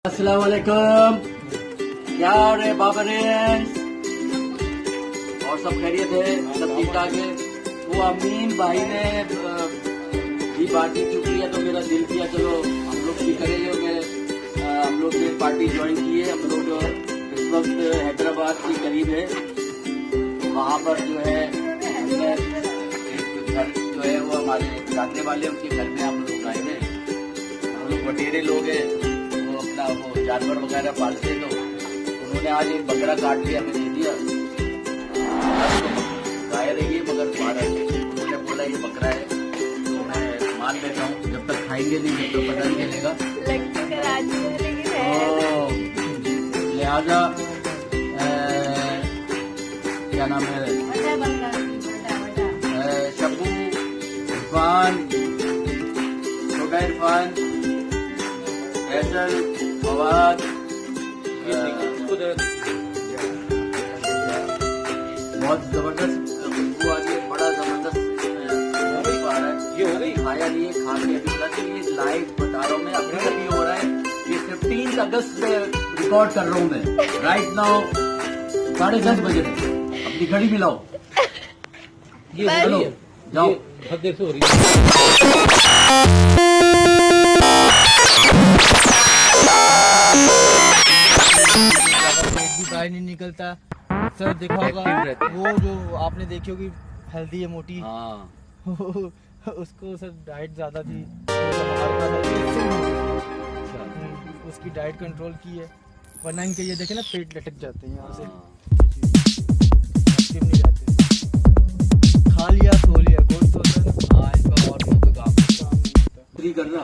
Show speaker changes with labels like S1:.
S1: अस्सलाम वालेकुम, क्या हो रहे बाबरेंस? और सब खैरियत है, सब ठीक ठाक है। वो अमीन भाई ने भी पार्टी चुकी है तो मेरा दिल किया चलो हम लोग भी करेंगे। हम लोग ने पार्टी ज्वाइन की है। हम लोग इस वक्त हैदराबाद के करीब है, वहाँ पर जो है हमने एक घर जो है वो हमारे जानने वाले उनके घर में हम लोग आए हैं। हम लोग बटेरे लोग हैं, वो अपना वो जानवर वगैरह पालते तो उन्होंने आज एक बकरा काट लिया, हमें दे दिया। गाय रही मगर उन्होंने बोला ये बकरा है तो मैं मान लेता हूँ, जब तक खाएंगे नहीं तो पता नहीं चलेगा। लिहाजा क्या नाम है, शब्बू, इरफान, छोटा इरफान, फैसल, फवाद, बहुत जबरदस्त खुशबू आ रही है, बड़ा जबरदस्त आ रहा है। ये हो गई खाया नहीं है, खा के अभी तक ये लाइव बता रहा हूँ मैं, अभी तक ये हो रहा है। ये 15 अगस्त से रिकॉर्ड कर रहा हूँ मैं, राइट नाउ 10:30 बजे तक। अपनी घड़ी मिलाओ, ये चलो जाओ।
S2: बहुत देर से हो रही बाहर नहीं निकलता सर। देखा होगा वो जो आपने देखी होगी हेल्दी है मोटी, उसको सर डाइट ज्यादा थी, उसकी डाइट कंट्रोल की है, वरना इनके ये देखे ना पेट लटक जाते हैं यहाँ से, एक्टिव नहीं रहते। खा लिया सो लिया, गोश्त होता है ना, इनका और कोई काम नहीं होता।
S1: करना